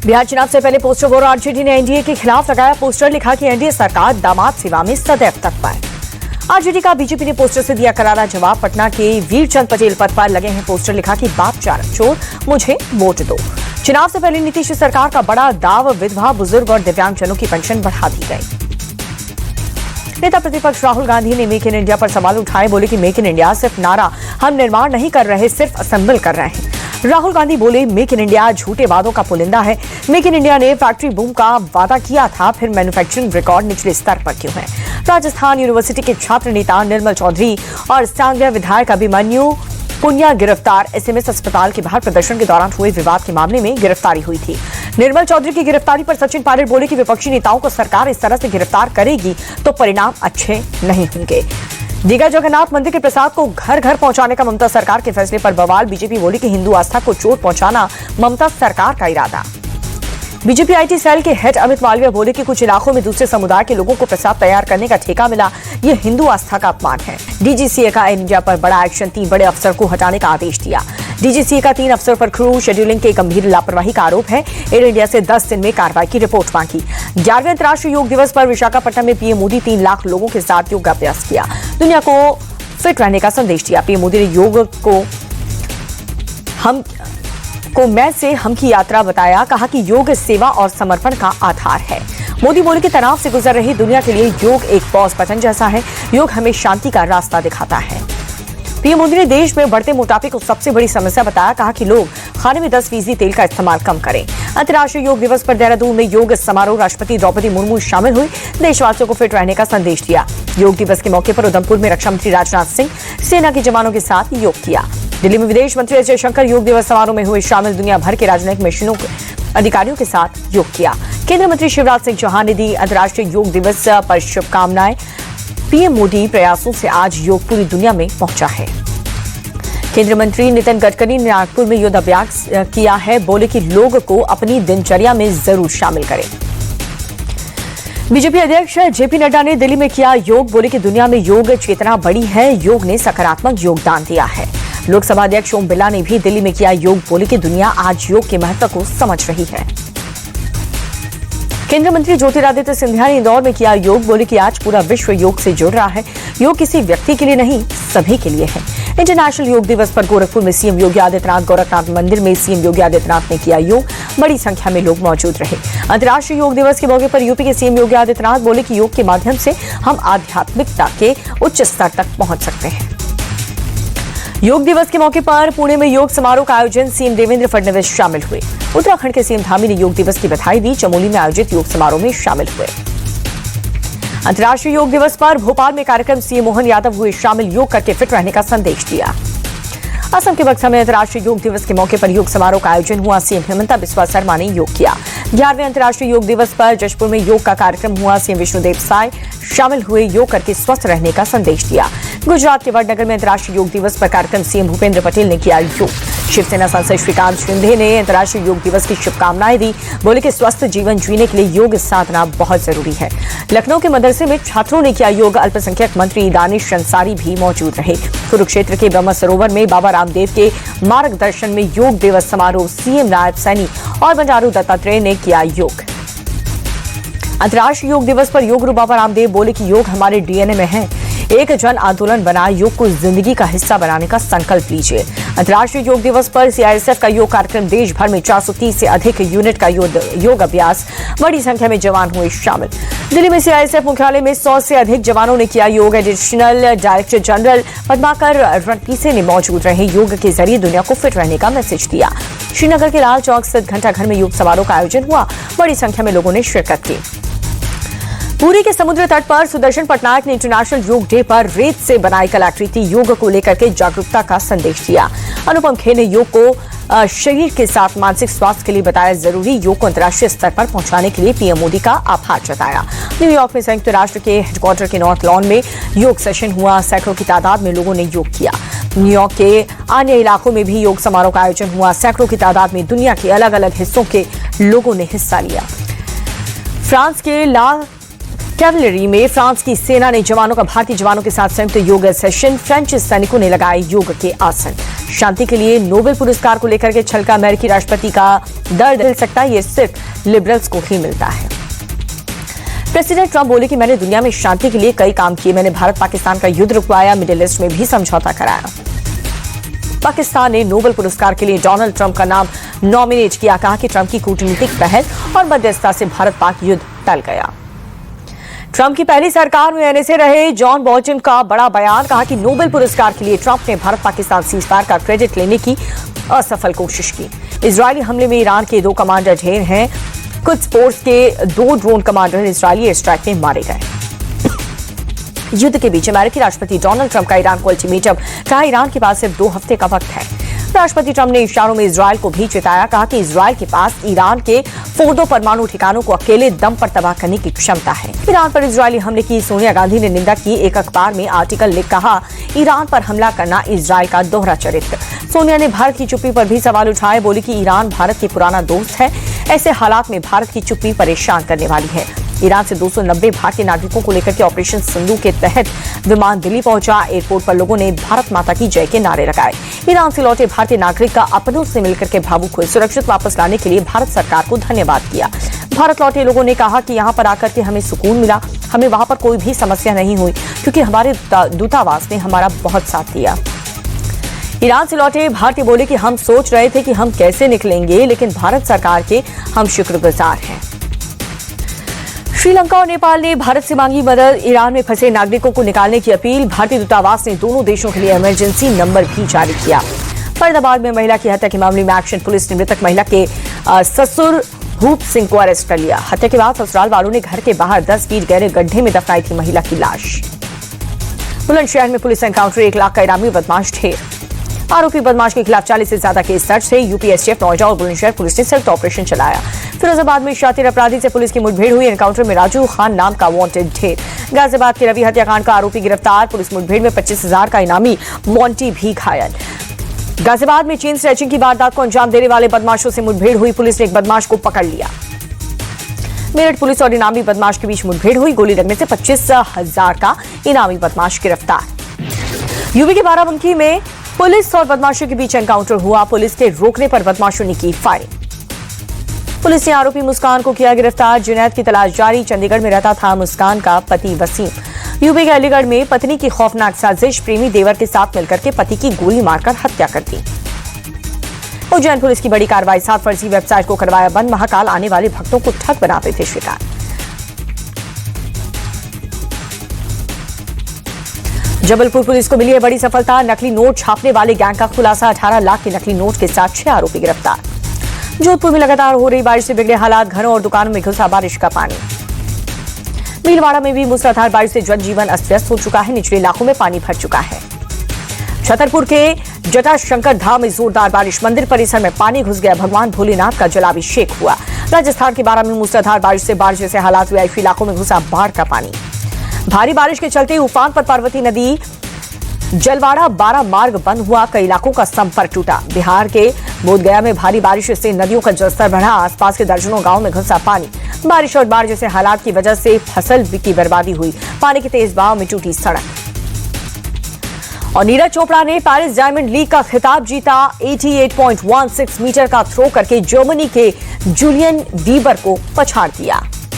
बिहार चुनाव से पहले पोस्टर वॉर आरजेडी ने एनडीए के खिलाफ लगाया पोस्टर, लिखा कि एनडीए सरकार दामाद सेवा में सदैव तत्पर। आरजेडी का बीजेपी ने पोस्टर से दिया करारा जवाब। पटना के वीरचंद पटेल पथ पर लगे हैं पोस्टर, लिखा कि बाप चार चोर, मुझे वोट दो। चुनाव से पहले नीतीश सरकार का बड़ा दाव, विधवा, बुजुर्ग और दिव्यांगजनों की पेंशन बढ़ा दी गई। नेता प्रतिपक्ष राहुल गांधी ने मेक इन इंडिया पर सवाल उठाए, बोले कि मेक इन इंडिया सिर्फ नारा, हम निर्माण नहीं कर रहे, सिर्फ असेंबल कर रहे हैं। राहुल गांधी बोले मेक इन इंडिया झूठे वादों का पुलिंदा है। मेक इन इंडिया ने फैक्ट्री बूम का वादा किया था, फिर मैन्युफैक्चरिंग रिकॉर्ड निचले स्तर पर क्यों है। राजस्थान यूनिवर्सिटी के छात्र नेता निर्मल चौधरी और सांगया विधायक अभिमन्यु पुनिया गिरफ्तार। एसएमएस अस्पताल के बाहर प्रदर्शन के दौरान हुए विवाद के मामले में गिरफ्तारी हुई थी। निर्मल चौधरी की गिरफ्तारी पर सचिन पायलट बोले कि विपक्षी नेताओं को सरकार इस तरह से गिरफ्तार करेगी तो परिणाम अच्छे नहीं होंगे। दीघा जगन्नाथ मंदिर के प्रसाद को घर घर पहुंचाने का ममता सरकार के फैसले पर बवाल। बीजेपी बोली कि हिंदू आस्था को चोट पहुंचाना ममता सरकार का इरादा। बीजेपी आईटी सेल के हेड अमित मालवीय बोले कि कुछ इलाकों में दूसरे समुदाय के लोगों को प्रसाद तैयार करने का ठेका मिला, ये हिंदू आस्था का अपमान है। डीजीसीए का एयर इंडिया पर बड़ा एक्शन, 3 बड़े अफसर को हटाने का आदेश दिया। डीजीसीए का 3 अफसर पर क्रू शेड्यूलिंग के गंभीर लापरवाही का आरोप है। एयर इंडिया से 10 दिन में कार्रवाई की रिपोर्ट मांगी। 11वें अंतर्राष्ट्रीय योग दिवस पर विशाखापट्टनम में पीएम मोदी 3 लाख लोगों के साथ योगाभ्यास किया, दुनिया को फिट रहने का संदेश दिया। पीएम मोदी ने योग को मैं से हम की यात्रा बताया, कहा कि योग सेवा और समर्पण का आधार है। मोदी बोले कि तनाव से गुजर रही दुनिया के लिए योग एक पॉज बटन जैसा है, योग हमें शांति का रास्ता दिखाता है। पीएम मोदी ने देश में बढ़ते मोटापे को सबसे बड़ी समस्या बताया, कहा कि लोग खाने में 10% तेल का इस्तेमाल कम करें। अंतर्राष्ट्रीय योग दिवस पर देहरादून में योग समारोह, राष्ट्रपति द्रौपदी मुर्मू शामिल हुई, देशवासियों को फिट रहने का संदेश दिया। योग दिवस के मौके पर उधमपुर में रक्षा मंत्री राजनाथ सिंह सेना के जवानों के साथ योग किया। दिल्ली में विदेश मंत्री एस जयशंकर योग दिवस समारोह में हुए शामिल, दुनिया भर के राजनयिक मिशनों के अधिकारियों के साथ योग किया। केंद्रीय मंत्री शिवराज सिंह चौहान ने दी अंतर्राष्ट्रीय योग दिवस पर शुभकामनाएं। पीएम मोदी प्रयासों से आज योग पूरी दुनिया में पहुंचा है। केंद्रीय मंत्री नितिन गडकरी ने नागपुर में योगाभ्यास किया है, बोले कि लोग को अपनी दिनचर्या में जरूर शामिल करें। बीजेपी अध्यक्ष जेपी नड्डा ने दिल्ली में किया योग, बोले कि दुनिया में योग चेतना बड़ी है, योग ने सकारात्मक योगदान दिया है। लोकसभा अध्यक्ष ओम बिरला ने भी दिल्ली में किया योग, बोले कि दुनिया आज योग के महत्व को समझ रही है। केंद्रीय मंत्री ज्योतिरादित्य सिंधिया ने इंदौर में किया योग, बोले कि आज पूरा विश्व योग से जुड़ रहा है। योग किसी व्यक्ति के लिए नहीं, सभी के लिए है। इंटरनेशनल योग दिवस पर गोरखपुर में सीएम योगी आदित्यनाथ, गोरखनाथ मंदिर में सीएम योगी आदित्यनाथ ने किया योग, बड़ी संख्या में लोग मौजूद रहे। अंतर्राष्ट्रीय योग दिवस के मौके पर यूपी के सीएम योगी आदित्यनाथ बोले कि योग के माध्यम से हम आध्यात्मिकता के उच्च स्तर तक पहुंच सकते हैं। योग दिवस के मौके पर पुणे में योग समारोह का आयोजन, सीएम देवेंद्र फडणवीस शामिल हुए। उत्तराखंड के सीएम धामी ने योग दिवस की बधाई दी, चमोली में आयोजित योग समारोह में शामिल हुए। अंतर्राष्ट्रीय योग दिवस पर भोपाल में कार्यक्रम, सीएम मोहन यादव हुए शामिल, योग करके फिट रहने का संदेश दिया। असम के बक्सर में अंतर्राष्ट्रीय योग दिवस के मौके पर योग समारोह का आयोजन हुआ, सीएम हेमंता बिस्वा शर्मा ने योग किया। 11वें अंतर्राष्ट्रीय योग दिवस पर जशपुर में योग का कार्यक्रम हुआ, सीएम विष्णुदेव साय शामिल हुए, योग करके स्वस्थ रहने का संदेश दिया। गुजरात के वडनगर में अंतर्राष्ट्रीय योग दिवस पर कार्यक्रम, सीएम भूपेंद्र पटेल ने किया योग। शिवसेना सांसद श्रीकांत शिंदे ने अंतर्राष्ट्रीय योग दिवस की शुभकामनाएं दी, बोले कि स्वस्थ जीवन जीने के लिए योग साधना बहुत जरूरी है। लखनऊ के मदरसे में छात्रों ने किया योग, अल्पसंख्यक मंत्री दानिश अंसारी भी मौजूद रहे। कुरुक्षेत्र के ब्रह्म सरोवर में बाबा रामदेव के मार्गदर्शन में योग दिवस समारोह, सीएम नायब सैनी और बंडारू दत्तात्रेय ने किया योग। अंतर्राष्ट्रीय योग दिवस पर योग गुरु बाबा रामदेव बोले कि योग हमारे डीएनए में है, एक जन आंदोलन बना, योग को जिंदगी का हिस्सा बनाने का संकल्प लीजिए। अंतर्राष्ट्रीय योग दिवस पर सीआईएसएफ का योग कार्यक्रम, देश भर में 430 से अधिक यूनिट का योग अभ्यास, बड़ी संख्या में जवान हुए शामिल। दिल्ली में सीआईएसएफ मुख्यालय में 100 से अधिक जवानों ने किया योग। Additional director general Padmakar Ranpise ने मौजूद रहे, योग के जरिए दुनिया को फिट रहने का मैसेज दिया। श्रीनगर के लाल चौक स्थित घंटाघर में योग समारोह का आयोजन हुआ, बड़ी संख्या में लोगों ने शिरकत की। पुरी के समुद्र तट पर सुदर्शन पटनायक ने इंटरनेशनल योग डे पर रेत से बनाई कलाकृति योग को लेकर के जागरूकता का संदेश दिया। अनुपम खेर ने योग को शरीर के साथ मानसिक स्वास्थ्य के लिए बताया जरूरी, योग को अंतर्राष्ट्रीय स्तर पर पहुंचाने के लिए पीएम मोदी का आभार जताया। न्यूयॉर्क में संयुक्त राष्ट्र के हेडक्वार्टर के नॉर्थ लॉन में योग सेशन हुआ, सैकड़ों की तादाद में लोगों ने योग किया। न्यूयॉर्क के अन्य इलाकों में भी योग समारोह का आयोजन हुआ, सैकड़ों की तादाद में दुनिया के अलग अलग हिस्सों के लोगों ने हिस्सा लिया। फ्रांस के ला कैवलरी में फ्रांस की सेना ने जवानों का भारतीय जवानों के साथ संयुक्त योग सेशन, फ्रेंच सैनिकों ने लगाए योग के आसन। शांति के लिए नोबेल पुरस्कार को लेकर के छल का अमेरिकी राष्ट्रपति का दर्द मिल सकता है, ये सिर्फ लिबरल्स को ही मिलता है। प्रेसिडेंट ट्रंप बोले कि मैंने दुनिया में शांति के लिए कई काम किए, मैंने भारत पाकिस्तान का युद्ध रुकवाया, मिडिल ईस्ट में भी समझौता कराया। पाकिस्तान ने नोबेल पुरस्कार के लिए डोनाल्ड ट्रंप का नाम नॉमिनेट किया, कहा कि ट्रंप की कूटनीतिक पहल और मध्यस्थता से भारत पाक युद्ध टल गया। ट्रंप की पहली सरकार में एनएसए रहे जॉन बोल्टन का बड़ा बयान, कहा कि नोबेल पुरस्कार के लिए ट्रंप ने भारत पाकिस्तान सीजफायर का क्रेडिट लेने की असफल कोशिश की। इजरायली हमले में ईरान के 2 कमांडर ढेर हैं, कुछ स्पोर्ट्स के 2 drone commander Israeli air strike में मारे गए। युद्ध के बीच अमेरिकी राष्ट्रपति डोनाल्ड ट्रंप का ईरान को अल्टीमेटम, कहा ईरान के पास सिर्फ 2 हफ्ते का वक्त है। राष्ट्रपति ट्रंप ने इशारों में इजरायल को भी चेताया, कहा कि इजरायल के पास ईरान के फोर्दो परमाणु ठिकानों को अकेले दम पर तबाह करने की क्षमता है। ईरान पर इजरायली हमले की सोनिया गांधी ने निंदा की, एक अखबार में आर्टिकल लिख कहा ईरान पर हमला करना इजरायल का दोहरा चरित्र। सोनिया ने भारत की चुप्पी पर भी सवाल उठाए, बोली कि ईरान भारत की पुराना दोस्त है, ऐसे हालात में भारत की चुप्पी परेशान करने वाली है। ईरान से 290 भारतीय नागरिकों को लेकर के ऑपरेशन सिंधु के तहत विमान दिल्ली पहुंचा। एयरपोर्ट पर लोगों ने भारत माता की जय के नारे लगाए। ईरान से लौटे भारतीय नागरिक का अपनों से मिलकर के भावुक हुए, सुरक्षित वापस लाने के लिए भारत सरकार को धन्यवाद किया। भारत लौटे लोगों ने कहा कि यहाँ पर आकर के हमें सुकून मिला, हमें वहां पर कोई भी समस्या नहीं हुई क्योंकि हमारे दूतावास ने हमारा बहुत साथ दिया। ईरान से लौटे भारतीय बोले कि हम सोच रहे थे कि हम कैसे निकलेंगे, लेकिन भारत सरकार के हम शुक्रगुजार हैं। श्रीलंका और नेपाल ने भारत से मांगी मदद, ईरान में फंसे नागरिकों को निकालने की अपील। भारतीय दूतावास ने दोनों देशों के लिए इमरजेंसी नंबर भी जारी किया। फरीदाबाद में महिला की हत्या के मामले में एक्शन पुलिस ने मृतक महिला के ससुर भूप सिंह को अरेस्ट कर लिया। हत्या के बाद ससुराल वालों ने घर के बाहर 10 फीट गहरे गड्ढे में दफनाई थी महिला की लाश। बुलंदशहर में पुलिस एनकाउंटर, 1 लाख का इनामी बदमाश ढेर। आरोपी बदमाश के खिलाफ 40 से ज्यादा केस दर्ज थे। यूपी एसटीएफ, नौजा और बुलंदशहर पुलिस ने संयुक्त ऑपरेशन चलाया। फिरोजाबाद में शातिर अपराधी से पुलिस की मुठभेड़ हुई। एनकाउंटर में राजू खान नाम का वांटेड ढेर। गाजियाबाद के रवि हत्याकांड का आरोपी गिरफ्तार। पुलिस मुठभेड़ में 25,000 का इनामी मोंटी भी घायल। गाजियाबाद में चेन स्नैचिंग की वारदात को अंजाम देने वाले बदमाशों से मुठभेड़ हुई। पुलिस ने एक बदमाश को पकड़ लिया। मेरठ पुलिस और इनामी बदमाश के बीच मुठभेड़ हुई। गोली लगने से 25,000 का इनामी बदमाश गिरफ्तार। यूपी के बाराबंकी में पुलिस और बदमाशों के बीच एनकाउंटर हुआ। पुलिस के रोकने पर बदमाशों ने की फायरिंग। पुलिस ने आरोपी मुस्कान को किया गिरफ्तार। जुनैद की तलाश जारी। चंडीगढ़ में रहता था मुस्कान का पति वसीम। यूपी के अलीगढ़ में पत्नी की खौफनाक साजिश, प्रेमी देवर के साथ मिलकर के पति की गोली मारकर हत्या कर दी। उज्जैन पुलिस की बड़ी कार्रवाई, 7 फर्जी वेबसाइट को करवाया बंद। महाकाल आने वाले भक्तों को ठग बनाते थे शिकार। जबलपुर पुलिस को मिली है बड़ी सफलता, नकली नोट छापने वाले गैंग का खुलासा। 18 लाख के नकली नोट के साथ 6 आरोपी गिरफ्तार। जोधपुर में लगातार हो रही बारिश से बिगड़े हालात, घरों और दुकानों में घुसा बारिश का पानी। भीलवाड़ा में भी मूसलाधार बारिश से जनजीवन अस्त व्यस्त हो चुका है, निचले इलाकों में पानी भर चुका है। छतरपुर के जटाशंकर धाम में जोरदार बारिश, मंदिर परिसर में पानी घुस गया, भगवान भोलेनाथ का जलाभिषेक हुआ। राजस्थान के बारां में मूसलाधार बारिश से बाढ़ जैसे हालात हुए, कई इलाकों में घुसा बाढ़ का पानी। भारी बारिश के चलते उफान पर पार्वती नदी जलवाड़ा 12 मार्ग बंद हुआ, कई इलाकों का संपर्क टूटा। बिहार के बोधगया में भारी बारिश से नदियों का जलस्तर बढ़ा, आसपास के दर्जनों गांव में घुसा पानी। बारिश और बाढ़ जैसे हालात की वजह से फसल की बर्बादी हुई, पानी के तेज बहाव में टूटी सड़क। और नीरज चोपड़ा ने पेरिस डायमंड लीग का खिताब जीता। 88.16 मीटर का थ्रो करके जर्मनी के जूलियन वीबर को पछाड़ दिया।